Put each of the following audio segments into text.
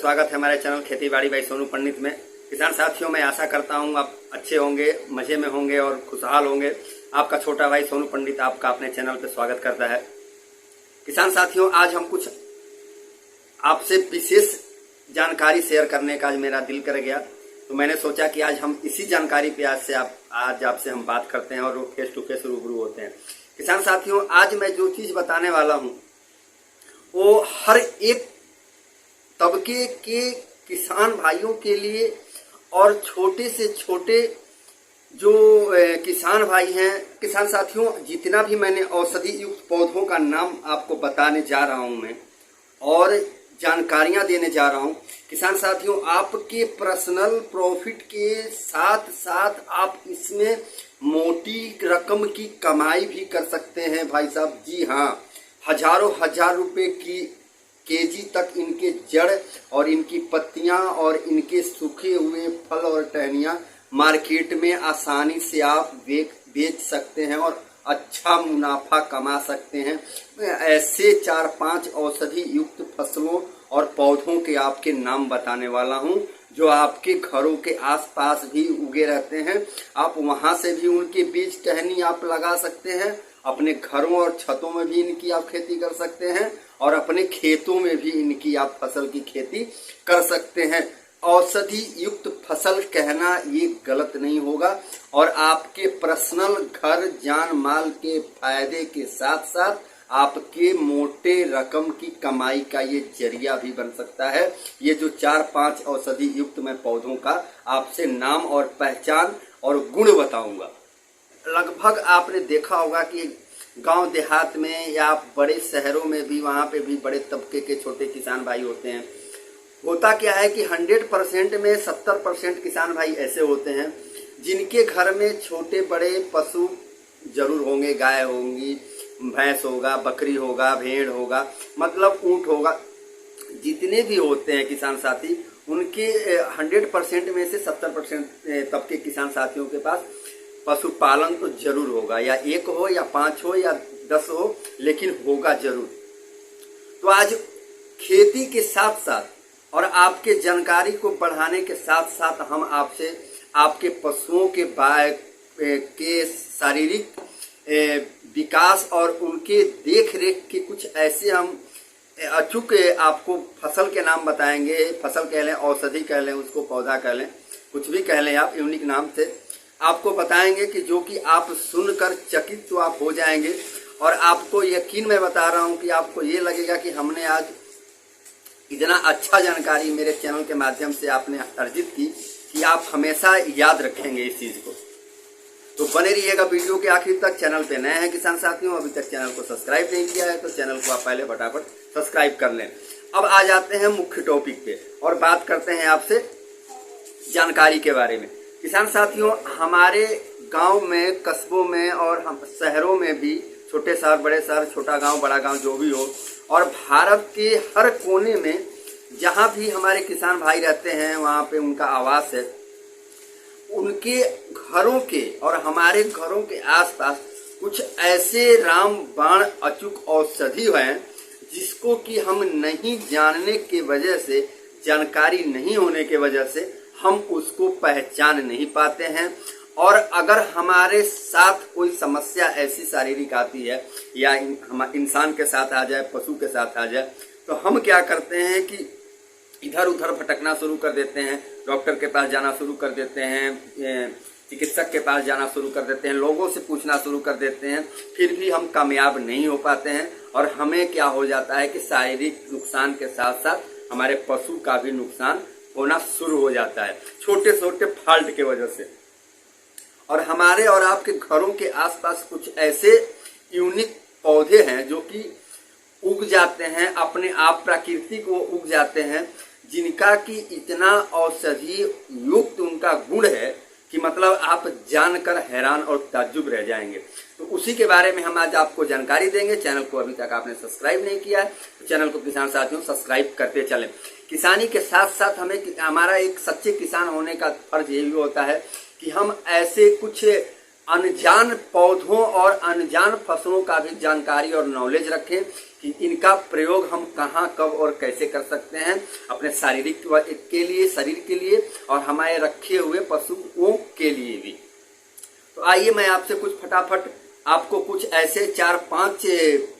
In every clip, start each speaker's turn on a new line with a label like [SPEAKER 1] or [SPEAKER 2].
[SPEAKER 1] स्वागत है हमारे चैनल खेती बाड़ी बाई सोनू पंडित में। किसान साथियों, मैं आशा करता हूं आप अच्छे होंगे, मज़े में होंगे और खुशहाल होंगे। आपका छोटा भाई सोनू पंडित आपका अपने चैनल पर स्वागत करता है। किसान साथियों, आज हम कुछ आपसे विशेष जानकारी शेयर करने का आज मेरा दिल कर गया, तो मैंने सोचा कि आज हम इसी जानकारी पे आज आपसे हम बात करते हैं और फेस टू फेस रूबरू होते हैं। किसान साथियों, आज मैं जो चीज़ बताने वाला हूँ वो हर एक तबके के किसान भाइयों के लिए और छोटे से छोटे जो किसान भाई हैं, किसान साथियों, जितना भी मैंने औषधि युक्त पौधों का नाम आपको बताने जा रहा हूं मैं और जानकारियां देने जा रहा हूं, किसान साथियों, आपके पर्सनल प्रॉफिट के साथ साथ आप इसमें मोटी रकम की कमाई भी कर सकते हैं भाई साहब। जी हाँ, हजारों हजार रुपए की केजी तक इनके जड़ और इनकी पत्तियां और इनके सूखे हुए फल और टहनियां मार्केट में आसानी से आप बेच सकते हैं और अच्छा मुनाफा कमा सकते हैं। ऐसे 4-5 औषधि युक्त फसलों और पौधों के आपके नाम बताने वाला हूं जो आपके घरों के आसपास भी उगे रहते हैं। आप वहां से भी उनके बीज टहनी आप लगा सकते हैं, अपने घरों और छतों में भी इनकी आप खेती कर सकते हैं और अपने खेतों में भी इनकी आप फसल की खेती कर सकते हैं। औषधि युक्त फसल कहना ये गलत नहीं होगा और आपके पर्सनल घर जान माल के फायदे के साथ साथ आपके मोटे रकम की कमाई का ये जरिया भी बन सकता है। ये जो 4-5 औषधि युक्त मैं पौधों का आपसे नाम और पहचान और गुण बताऊंगा। लगभग आपने देखा होगा कि गांव देहात में या बड़े शहरों में भी, वहां पे भी बड़े तबके के छोटे किसान भाई होते हैं। होता क्या है कि 100% में 70% किसान भाई ऐसे होते हैं जिनके घर में छोटे बड़े पशु जरूर होंगे। गाय होंगी, भैंस होगा, बकरी होगा, भेड़ होगा, मतलब ऊंट होगा। जितने भी होते हैं किसान साथी, उनके 100% में से 70% तबके किसान साथियों के पास पशुपालन तो जरूर होगा, या 1 हो या 5 हो या 10 हो, लेकिन होगा जरूर। तो आज खेती के साथ साथ और आपके जानकारी को बढ़ाने के साथ साथ हम आपसे आपके पशुओं के शारीरिक विकास और उनके देख रेख के कुछ ऐसे हम अचूक आपको फसल के नाम बताएंगे। फसल कह लें, औषधि कह लें, उसको पौधा कह लें, कुछ भी कह लें आप, यूनिक नाम से आपको बताएंगे कि जो कि आप सुनकर चकित तो आप हो जाएंगे और आपको यकीन मैं बता रहा हूं कि आपको ये लगेगा कि हमने आज इतना अच्छा जानकारी मेरे चैनल के माध्यम से आपने अर्जित की कि आप हमेशा याद रखेंगे इस चीज को। तो बने रहिएगा वीडियो के आखिर तक। चैनल पे नए हैं किसान साथियों, अभी तक चैनल को सब्सक्राइब नहीं किया है तो चैनल को आप पहले फटाफट सब्सक्राइब कर लें। अब आ जाते हैं मुख्य टॉपिक पे और बात करते हैं आपसे जानकारी के बारे में। किसान साथियों, हमारे गांव में, कस्बों में और हम शहरों में भी, छोटे शहर, बड़े शहर, छोटा गांव, बड़ा गांव, जो भी हो, और भारत के हर कोने में जहां भी हमारे किसान भाई रहते हैं वहां पे उनका आवास है। उनके घरों के और हमारे घरों के आसपास कुछ ऐसे रामबाण अचूक औषधि हैं जिसको कि हम नहीं जानने के वजह से, जानकारी नहीं होने के वजह से हम उसको पहचान नहीं पाते हैं। और अगर हमारे साथ कोई समस्या ऐसी शारीरिक आती है या इंसान के साथ आ जाए, पशु के साथ आ जाए, तो हम क्या करते हैं कि इधर उधर भटकना शुरू कर देते हैं, डॉक्टर के पास जाना शुरू कर देते हैं, चिकित्सक के पास जाना शुरू कर देते हैं, लोगों से पूछना शुरू कर देते हैं, फिर भी हम कामयाब नहीं हो पाते हैं और हमें क्या हो जाता है कि शारीरिक नुकसान के साथ साथ हमारे पशु का भी नुकसान होना शुरू हो जाता है छोटे छोटे फॉल्ट के वजह से। और हमारे और आपके घरों के आसपास कुछ ऐसे यूनिक पौधे हैं जो कि उग जाते हैं, अपने आप प्राकृतिक वो उग जाते हैं, जिनका कि इतना औषधि युक्त उनका गुण है कि मतलब आप जानकर हैरान और ताज्जुब रह जाएंगे। तो उसी के बारे में हम आज आपको जानकारी देंगे। चैनल को अभी तक आपने सब्सक्राइब नहीं किया है तो चैनल को किसान साथियों सब्सक्राइब करते चलें। किसानी के साथ साथ हमारा एक सच्चे किसान होने का फर्ज ये भी होता है कि हम ऐसे कुछ अनजान पौधों और अनजान फसलों का भी जानकारी और नॉलेज रखें कि इनका प्रयोग हम कहाँ, कब और कैसे कर सकते हैं अपने शारीरिक के लिए, शरीर के लिए और हमारे रखे हुए पशुओं के लिए भी। तो आइए मैं आपसे कुछ फटाफट आपको कुछ ऐसे 4-5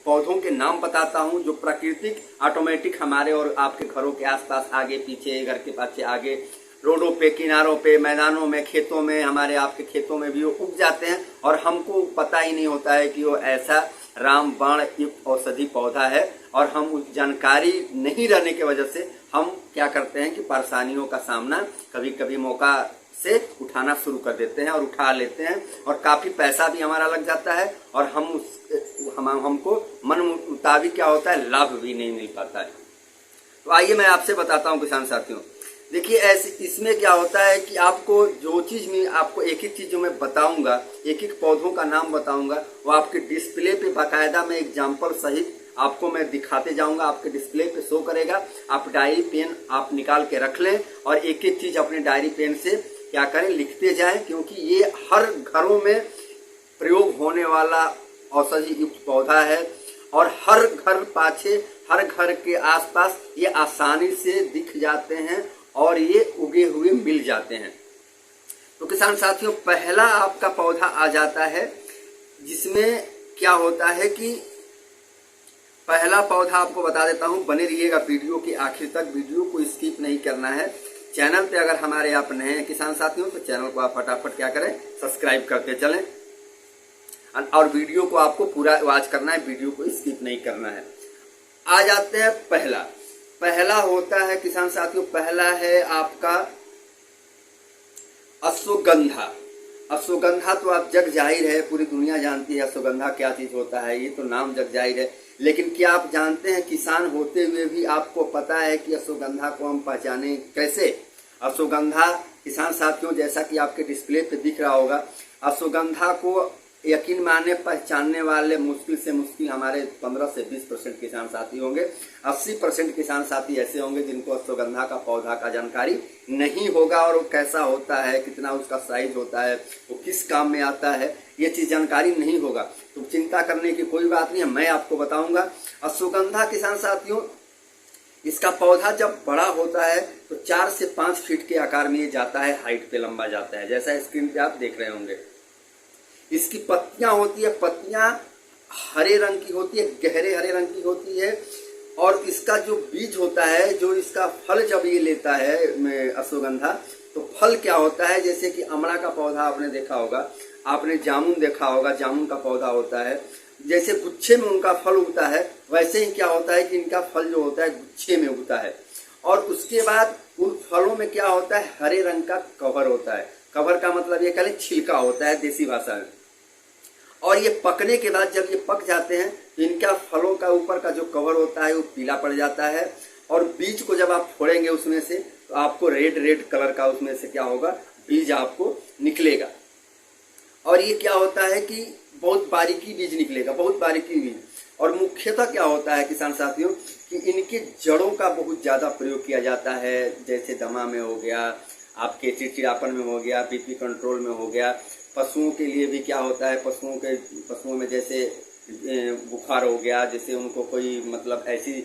[SPEAKER 1] पौधों के नाम बताता हूं जो प्राकृतिक ऑटोमेटिक हमारे और आपके घरों के आसपास, आगे पीछे, घर के पास आगे, रोडों पे, किनारों पे, मैदानों में, खेतों में, हमारे आपके खेतों में भी वो उग जाते हैं और हमको पता ही नहीं होता है कि वो ऐसा रामबाण युक्त औषधि पौधा है। और हम उस जानकारी नहीं रहने की वजह से हम क्या करते हैं कि परेशानियों का सामना कभी कभी मौका से उठाना शुरू कर देते हैं और उठा लेते हैं और काफी पैसा भी हमारा लग जाता है और हमको मन मुताबिक क्या होता है, लाभ भी नहीं मिल पाता है। तो आइए मैं आपसे बताता हूं किसान साथियों, देखिए ऐसे इसमें क्या होता है कि आपको जो चीज में आपको एक एक चीज जो मैं बताऊंगा, एक एक पौधों का नाम बताऊंगा, वो आपके डिस्प्ले पे बाकायदा मैं एग्जाम्पल सहित आपको मैं दिखाते जाऊंगा, आपके डिस्प्ले पे शो करेगा। आप डायरी पेन आप निकाल के रख लें और एक एक चीज अपने डायरी पेन से क्या करें, लिखते जाएं, क्योंकि ये हर घरों में प्रयोग होने वाला औषधि युक्त पौधा है और हर घर पाछे, हर घर के आसपास ये आसानी से दिख जाते हैं और ये उगे हुए मिल जाते हैं। तो किसान साथियों, पहला आपका पौधा आ जाता है जिसमें क्या होता है कि पहला पौधा आपको बता देता हूं, बने रहिएगा वीडियो के आखिर तक, वीडियो को स्किप नहीं करना है। चैनल पे अगर हमारे आप नए हैं किसान साथियों तो चैनल को आप फटाफट क्या करें, सब्सक्राइब करते चलें और वीडियो को आपको पूरा वॉच करना है, वीडियो को स्किप नहीं करना है। आ जाते हैं पहला होता है किसान साथियों, पहला है आपका अश्वगंधा। अश्वगंधा तो आप जग जाहिर है, पूरी दुनिया जानती है अश्वगंधा क्या चीज होता है, ये तो नाम जग जाहिर है। लेकिन क्या आप जानते हैं, किसान होते हुए भी आपको पता है कि अश्वगंधा को हम पहचाने कैसे? अश्वगंधा किसान साथियों, जैसा कि आपके डिस्प्ले पे दिख रहा होगा, अश्वगंधा को यकीन माने पहचानने वाले मुश्किल से मुश्किल हमारे 15 से 20% किसान साथी होंगे। 80% किसान साथी ऐसे होंगे जिनको अश्वगंधा का पौधा का जानकारी नहीं होगा और वो कैसा होता है, कितना उसका साइज होता है, वो किस काम में आता है, ये चीज जानकारी नहीं होगा। तो चिंता करने की कोई बात नहीं है, मैं आपको बताऊंगा। अश्वगंधा किसान साथियों, इसका पौधा जब बड़ा होता है तो 4 से 5 फीट के आकार में ये जाता है, हाइट पे लंबा जाता है, जैसा स्क्रीन पे आप देख रहे होंगे। इसकी पत्तियां होती है, पत्तियां हरे रंग की होती है, गहरे हरे रंग की होती है और इसका जो बीज होता है, जो इसका फल जब ये लेता है अश्वगंधा, तो फल क्या होता है, जैसे कि अमड़ा का पौधा आपने देखा होगा, आपने जामुन देखा होगा, जामुन का पौधा होता है, जैसे गुच्छे में उनका फल उगता है, वैसे ही क्या होता है कि इनका फल जो होता है गुच्छे में उगता है और उसके बाद उन फलों में क्या होता है, हरे रंग का कवर होता है। कवर का मतलब ये कहें छिलका होता है देसी भाषा में। और ये पकने के बाद जब ये पक जाते हैं तो इनका फलों का ऊपर का जो कवर होता है वो पीला पड़ जाता है और बीज को जब आप फोड़ेंगे उसमें से तो आपको रेड कलर का उसमें से क्या होगा, बीज आपको निकलेगा। और ये क्या होता है कि बहुत बारीकी बीज निकलेगा, बहुत बारीकी बीज। और मुख्यतः क्या होता है किसान साथियों कि इनके जड़ों का बहुत ज्यादा प्रयोग किया जाता है, जैसे दमा में हो गया, आपके चिड़चिड़ापन में हो गया, बीपी कंट्रोल में हो गया। पशुओं के लिए भी क्या होता है, पशुओं में जैसे बुखार हो गया, जैसे उनको कोई मतलब ऐसी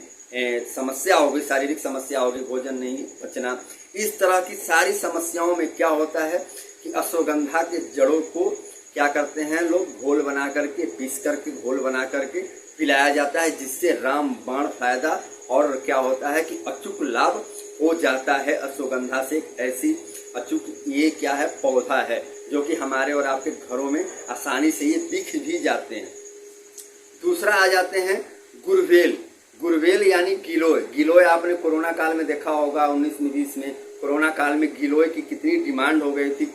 [SPEAKER 1] समस्या होगी, शारीरिक समस्या होगी, भोजन नहीं पचना, इस तरह की सारी समस्याओं में क्या होता है कि अश्वगंधा के जड़ों को क्या करते हैं लोग, घोल बना करके, पीस करके घोल बना करके पिलाया जाता है, जिससे रामबाण फायदा और क्या होता है कि अचूक लाभ हो जाता है। अश्वगंधा से एक ऐसी अचूक ये क्या है, पौधा है जो कि हमारे और आपके घरों में आसानी से ये दिख भी जाते हैं। दूसरा आ जाते हैं गुरवेल यानी गिलोय आपने कोरोना काल में देखा होगा, 19-20 में कोरोना काल में गिलोय की कितनी डिमांड हो गई थी।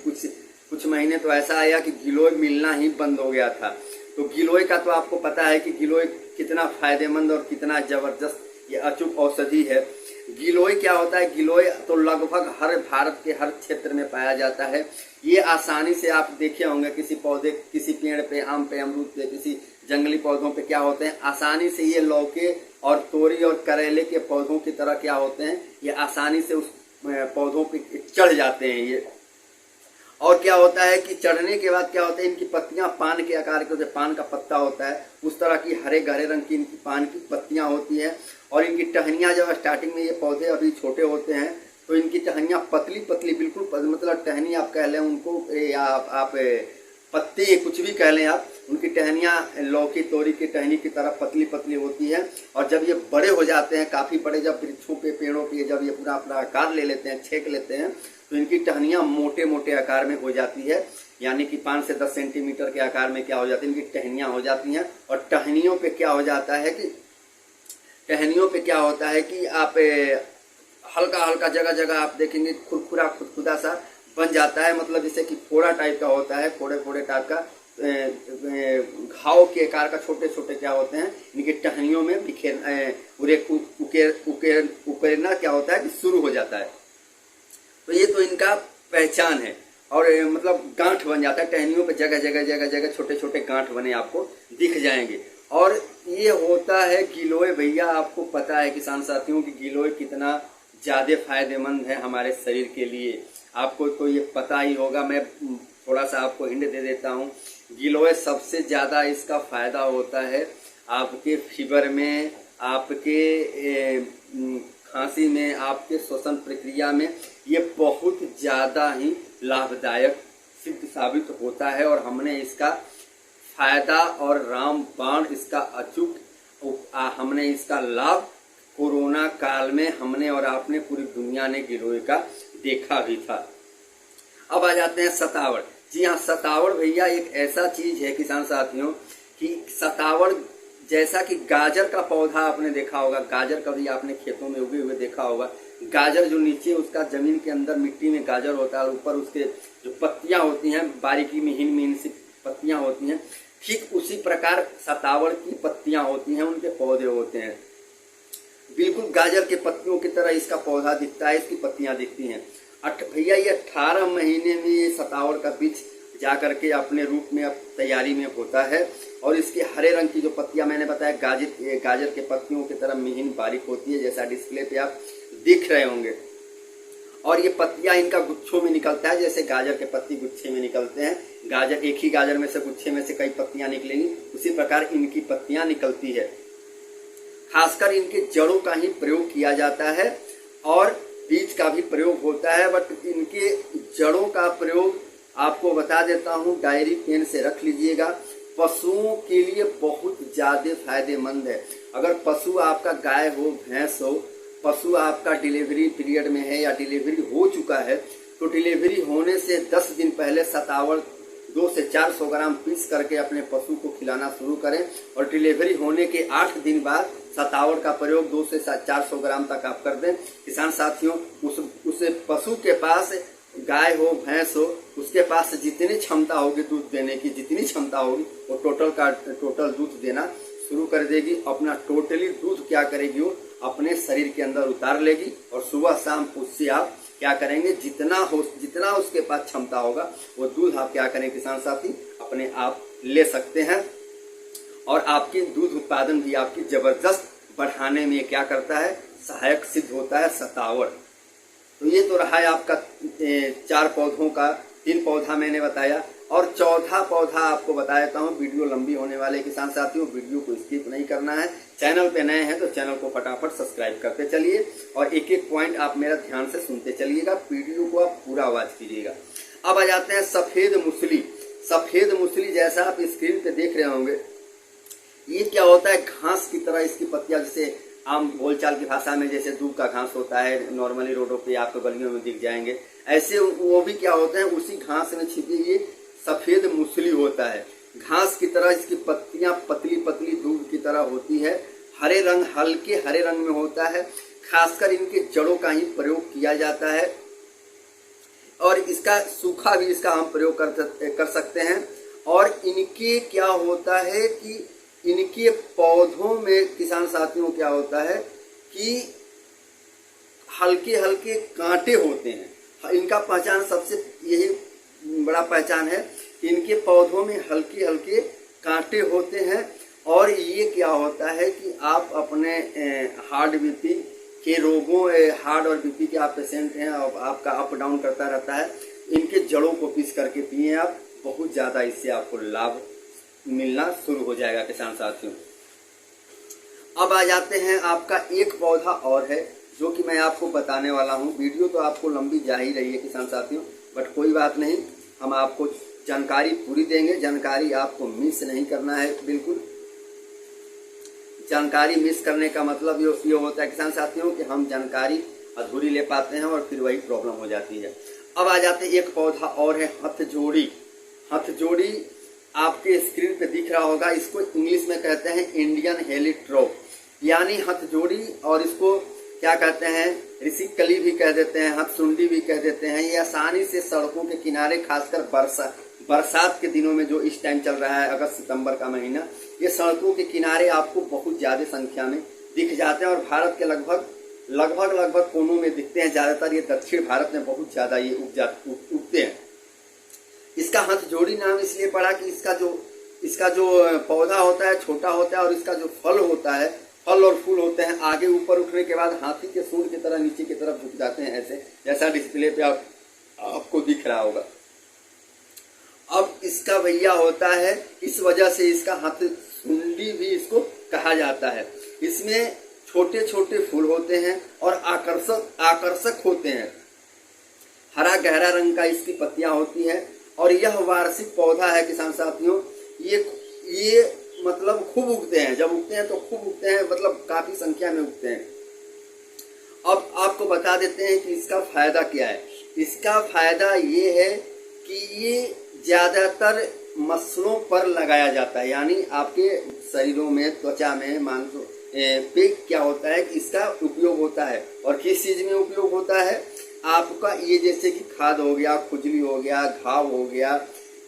[SPEAKER 1] कुछ महीने तो ऐसा आया कि गिलोय मिलना ही बंद हो गया था। तो गिलोय का तो आपको पता है कि गिलोय कितना फायदेमंद और कितना जबरदस्त ये अचूक औषधि है। गिलोय क्या होता है, गिलोय तो लगभग हर भारत के हर क्षेत्र में पाया जाता है। ये आसानी से आप देखे होंगे किसी पौधे, किसी पेड़ पे, आम पे, अमरूद पे, किसी जंगली पौधों पे क्या होते हैं, आसानी से ये लौके और तोरी और करेले के पौधों की तरह क्या होते हैं, ये आसानी से उस पौधों पे चढ़ जाते हैं ये। और क्या होता है कि चढ़ने के बाद क्या होता है, इनकी पत्तियां पान के आकार के होते हैं, पान का पत्ता होता है उस तरह की हरे गहरे रंग की इनकी पान की पत्तियां होती हैं। और इनकी टहनियाँ जब स्टार्टिंग में ये पौधे अभी छोटे होते हैं तो इनकी टहनियाँ पतली पतली बिल्कुल, मतलब टहनी आप कह लें उनको, या आप पत्ती कुछ भी कह लें आप, उनकी टहनियाँ लौकी तोरी की टहनी की तरह पतली पतली होती है। और जब ये बड़े हो जाते हैं, काफ़ी बड़े, जब वृक्षों पे पेड़ों पे जब ये पूरा अपना आकार ले लेते हैं, छेक लेते हैं, तो इनकी टहनियाँ मोटे मोटे आकार में हो जाती है, यानी कि 5 से 10 सेंटीमीटर के आकार में क्या हो जाती है, इनकी टहनियाँ हो जाती हैं। और टहनियों पे क्या हो जाता है कि आप हल्का हल्का जगह जगह आप देखेंगे खुदखुदा सा बन जाता है, मतलब जैसे कि फोड़ा टाइप का होता है, फोड़े फोड़े टाइप का, घाव के आकार का छोटे छोटे क्या होते हैं, इनकी टहनियों में उकेरना क्या होता है कि शुरू हो जाता है। तो ये तो इनका पहचान है। और मतलब गांठ बन जाता है टहनियों पे, जगह जगह छोटे छोटे गांठ बने आपको दिख जाएंगे। और ये होता है गिलोय। भैया आपको पता है किसान साथियों की गिलोय कितना ज़्यादा फायदेमंद है हमारे शरीर के लिए, आपको तो ये पता ही होगा। मैं थोड़ा सा आपको हिंट दे देता हूँ। गिलोय सबसे ज़्यादा इसका फायदा होता है आपके फीवर में, आपके खांसी में, आपके श्वसन प्रक्रिया में, ये बहुत ज़्यादा ही लाभदायक सिद्ध साबित होता है। और हमने इसका फायदा और रामबाण इसका अचूक हमने इसका लाभ कोरोना काल में हमने और आपने, पूरी दुनिया ने गिलोय का देखा भी था। अब आ जाते हैं सतावड़। जी हाँ, सतावड़ भैया एक ऐसा चीज है किसान साथियों कि सतावड़ जैसा कि गाजर का पौधा आपने देखा होगा, गाजर कभी आपने खेतों में उगे हुए देखा होगा। गाजर जो नीचे उसका जमीन के अंदर मिट्टी में गाजर होता है, ऊपर उसके जो पत्तियां होती हैं बारीकी महीन महीन सी पत्तियां होती हैं, ठीक उसी प्रकार सतावड़ की पत्तियां होती हैं, उनके पौधे होते हैं। बिल्कुल गाजर के पत्तियों की तरह इसका पौधा दिखता है, इसकी पत्तियां दिखती हैं। भैया ये 18 महीने में ये सतावड़ का बीज जा करके अपने रूप में अब तैयारी में होता है। और इसके हरे रंग की जो पत्तियां मैंने बताया गाजर के पत्तियों की तरह महीन बारीक होती है, जैसा डिस्प्ले पे आप दिख रहे होंगे। और ये पत्तियां इनका गुच्छों में निकलता है, जैसे गाजर के पत्ती गुच्छे में निकलते हैं, गाजर एक ही गाजर में से गुच्छे में से कई पत्तियां निकलेंगी, उसी प्रकार इनकी पत्तियां निकलती है। खासकर इनके जड़ों का ही प्रयोग किया जाता है और बीज का भी प्रयोग होता है, बट इनके जड़ों का प्रयोग आपको बता देता हूँ, डायरी पेन से रख लीजिएगा। पशुओं के लिए बहुत ज़्यादा फायदेमंद है। अगर पशु आपका गाय हो, भैंस हो, पशु आपका डिलीवरी पीरियड में है या डिलीवरी हो चुका है, तो डिलीवरी होने से 10 दिन पहले सतावड़ 200 से 400 ग्राम पीस करके अपने पशु को खिलाना शुरू करें। और डिलीवरी होने के 8 दिन बाद सतावड़ का प्रयोग 200 से 400 ग्राम तक आप कर दें। किसान साथियों, उस पशु के पास, गाय हो भैंस हो, उसके पास जितनी क्षमता होगी दूध देने की, जितनी क्षमता होगी वो टोटल दूध देना शुरू कर देगी। अपना टोटली दूध क्या करेगी, वो अपने शरीर के अंदर उतार लेगी। और सुबह शाम उससे आप क्या करेंगे, जितना उसके पास क्षमता होगा वो दूध आप क्या करें किसान साथी, अपने आप ले सकते हैं। और आपकी दूध उत्पादन भी आपकी जबरदस्त बढ़ाने में क्या करता है, सहायक सिद्ध होता है सतावड़। तो ये तो रहा है आपका 4 पौधों का, 3 पौधा मैंने बताया। और चौथा पौधा आपको बता देता हूँ। वीडियो लंबी होने वाले किसान साथियों, वीडियो को स्किप नहीं करना है। चैनल पे नए हैं तो चैनल को फटाफट सब्सक्राइब करते चलिए और एक एक पॉइंट आप मेरा ध्यान से सुनते चलिएगा। वीडियो को आप पूरा आवाज कीजिएगा। अब आ जाते हैं सफेद मूसली। सफेद मूसली जैसा आप स्क्रीन पे देख रहे होंगे, ये क्या होता है, घास की तरह इसकी पत्तियां, जैसे आम बोलचाल की भाषा में जैसे दूब का घास होता है, नॉर्मली रोडों पे आपको गलियों में दिख जाएंगे, ऐसे वो भी क्या होता है, उसी घास में छिपी ये सफेद मूसली होता है। घास की तरह इसकी पत्तियां पतली पतली दूब की तरह होती है, हरे रंग, हल्के हरे रंग में होता है। खासकर इनके जड़ों का ही प्रयोग किया जाता है और इसका सूखा भी इसका हम प्रयोग कर सकते हैं। और इनके क्या होता है कि इनके पौधों में किसान साथियों क्या होता है कि हल्के हल्के कांटे होते हैं। इनका पहचान सबसे यही बड़ा पहचान है, इनके पौधों में हल्के हल्के कांटे होते हैं। और ये क्या होता है कि आप अपने हार्ट बीपी के रोगों, हार्ट और बीपी के आप पेशेंट हैं और आपका अप डाउन करता रहता है, इनके जड़ों को पीस करके पिए आप, बहुत ज़्यादा इससे आपको लाभ मिलना शुरू हो जाएगा किसान साथियों। अब आ जाते हैं, आपका एक पौधा और है जो कि मैं आपको बताने वाला हूँ। वीडियो तो आपको लंबी जा ही रही है किसान साथियों, बट कोई बात नहीं, हम आपको जानकारी पूरी देंगे। जानकारी आपको मिस नहीं करना है बिल्कुल। जानकारी मिस करने का मतलब ये होता है किसान साथियों कि हम जानकारी अधूरी ले पाते हैं और फिर वही प्रॉब्लम हो जाती है। अब आ जाते हैं, एक पौधा और है हथजोड़ी। हथजोड़ी आपके स्क्रीन पे दिख रहा होगा, इसको इंग्लिश में कहते हैं इंडियन हेलिट्रोप, यानी हथजोड़ी, और इसको क्या कहते हैं, ऋषिकली भी कह देते हैं, हथसुंडी भी कह देते हैं। ये आसानी से सड़कों के किनारे, खासकर बरसात के दिनों में जो इस टाइम चल रहा है, अगस्त सितंबर का महीना, ये सड़कों के किनारे आपको बहुत ज्यादा संख्या में दिख जाते हैं और भारत के लगभग कोनों में दिखते हैं। ज्यादातर ये दक्षिण भारत में बहुत ज्यादा ये उगते हैं। इसका हथजोड़ी नाम इसलिए पड़ा कि इसका जो पौधा होता है छोटा होता है और इसका जो फल होता है, फल और फूल होते हैं, आगे ऊपर उठने के बाद हाथी के सूंड की तरह नीचे की तरफ झुक जाते हैं, ऐसे जैसा डिस्प्ले पे आपको दिख रहा होगा। अब इसका भैया होता है, इस वजह से इसका हथसुंडी भी इसको कहा जाता है। इसमें छोटे छोटे फूल होते हैं और आकर्षक होते हैं। हरा गहरा रंग का इसकी पत्तियां होती है और यह वार्षिक पौधा है किसान साथियों। ये मतलब खूब उगते हैं, जब उगते हैं तो खूब उगते हैं, मतलब काफी संख्या में उगते हैं। अब आपको बता देते हैं कि इसका फायदा क्या है। इसका फायदा ये है कि ये ज्यादातर मसलों पर लगाया जाता है, यानी आपके शरीरों में, त्वचा में, मांसों पे क्या होता है कि इसका उपयोग होता है। और किस चीज में उपयोग होता है आपका, ये जैसे कि खाद हो गया, खुजली हो गया, घाव हो गया,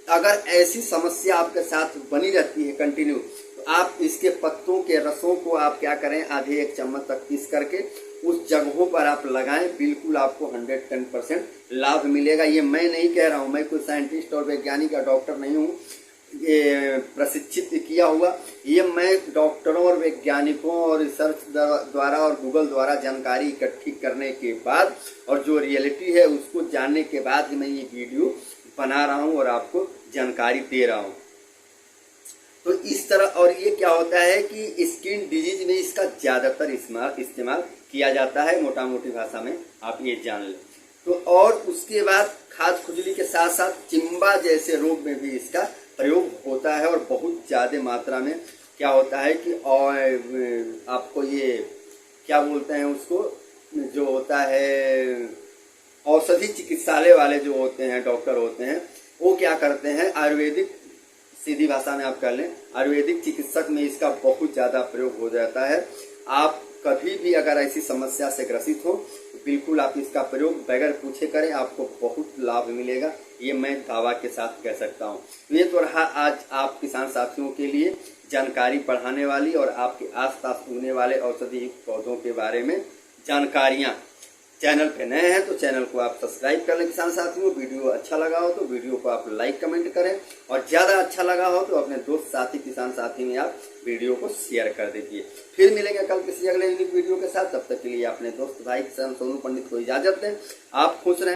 [SPEAKER 1] अगर ऐसी समस्या आपके साथ बनी रहती है कंटिन्यू, तो आप इसके पत्तों के रसों को आप क्या करें, आधे 1 चम्मच तक पीस करके उस जगहों पर आप लगाएं, बिल्कुल आपको 110% लाभ मिलेगा। ये मैं नहीं कह रहा हूँ, मैं कोई साइंटिस्ट और वैज्ञानिक या डॉक्टर नहीं हूँ ये प्रशिक्षित किया हुआ, ये मैं डॉक्टरों और वैज्ञानिकों और रिसर्च द्वारा और गूगल द्वारा जानकारी इकट्ठी करने के बाद और जो रियलिटी है उसको जानने के बाद ही मैं ये वीडियो बना रहा हूँ और आपको जानकारी दे रहा हूँ। तो इस तरह, और ये क्या होता है कि स्किन डिजीज में इसका ज्यादातर इस्तेमाल किया जाता है, मोटा मोटी भाषा में आप ये जान लें। तो और उसके बाद खाद खुजली के साथ साथ चिंबा जैसे रोग में भी इसका प्रयोग होता है और बहुत ज्यादा मात्रा में क्या होता है कि और आपको ये क्या बोलते हैं उसको, जो होता है औषधि चिकित्सालय वाले जो होते हैं, डॉक्टर होते हैं, वो क्या करते हैं, आयुर्वेदिक, सीधी भाषा में आप कर लें, आयुर्वेदिक चिकित्सक में इसका बहुत ज्यादा प्रयोग हो जाता है। आप कभी भी अगर ऐसी समस्या से ग्रसित हो तो बिल्कुल आप इसका प्रयोग बगैर पूछे करें, आपको बहुत लाभ मिलेगा, ये मैं दावा के साथ कह सकता हूँ। ये तो रहा आज आप किसान साथियों के लिए जानकारी बढ़ाने वाली और आपके आसपास उगने वाले औषधि पौधों के बारे में जानकारियाँ। चैनल पे नए हैं तो चैनल को आप सब्सक्राइब कर लें किसान साथियों। वीडियो अच्छा लगा हो तो वीडियो को आप लाइक कमेंट करें और ज़्यादा अच्छा लगा हो तो अपने दोस्त साथी किसान साथी में आप वीडियो को शेयर कर दीजिए। फिर मिलेंगे कल किसी अगले यूनिक वीडियो के साथ, तब तक के लिए अपने दोस्त भाई किसान सोनू पंडित को इजाजत दें। आप खुश रहें।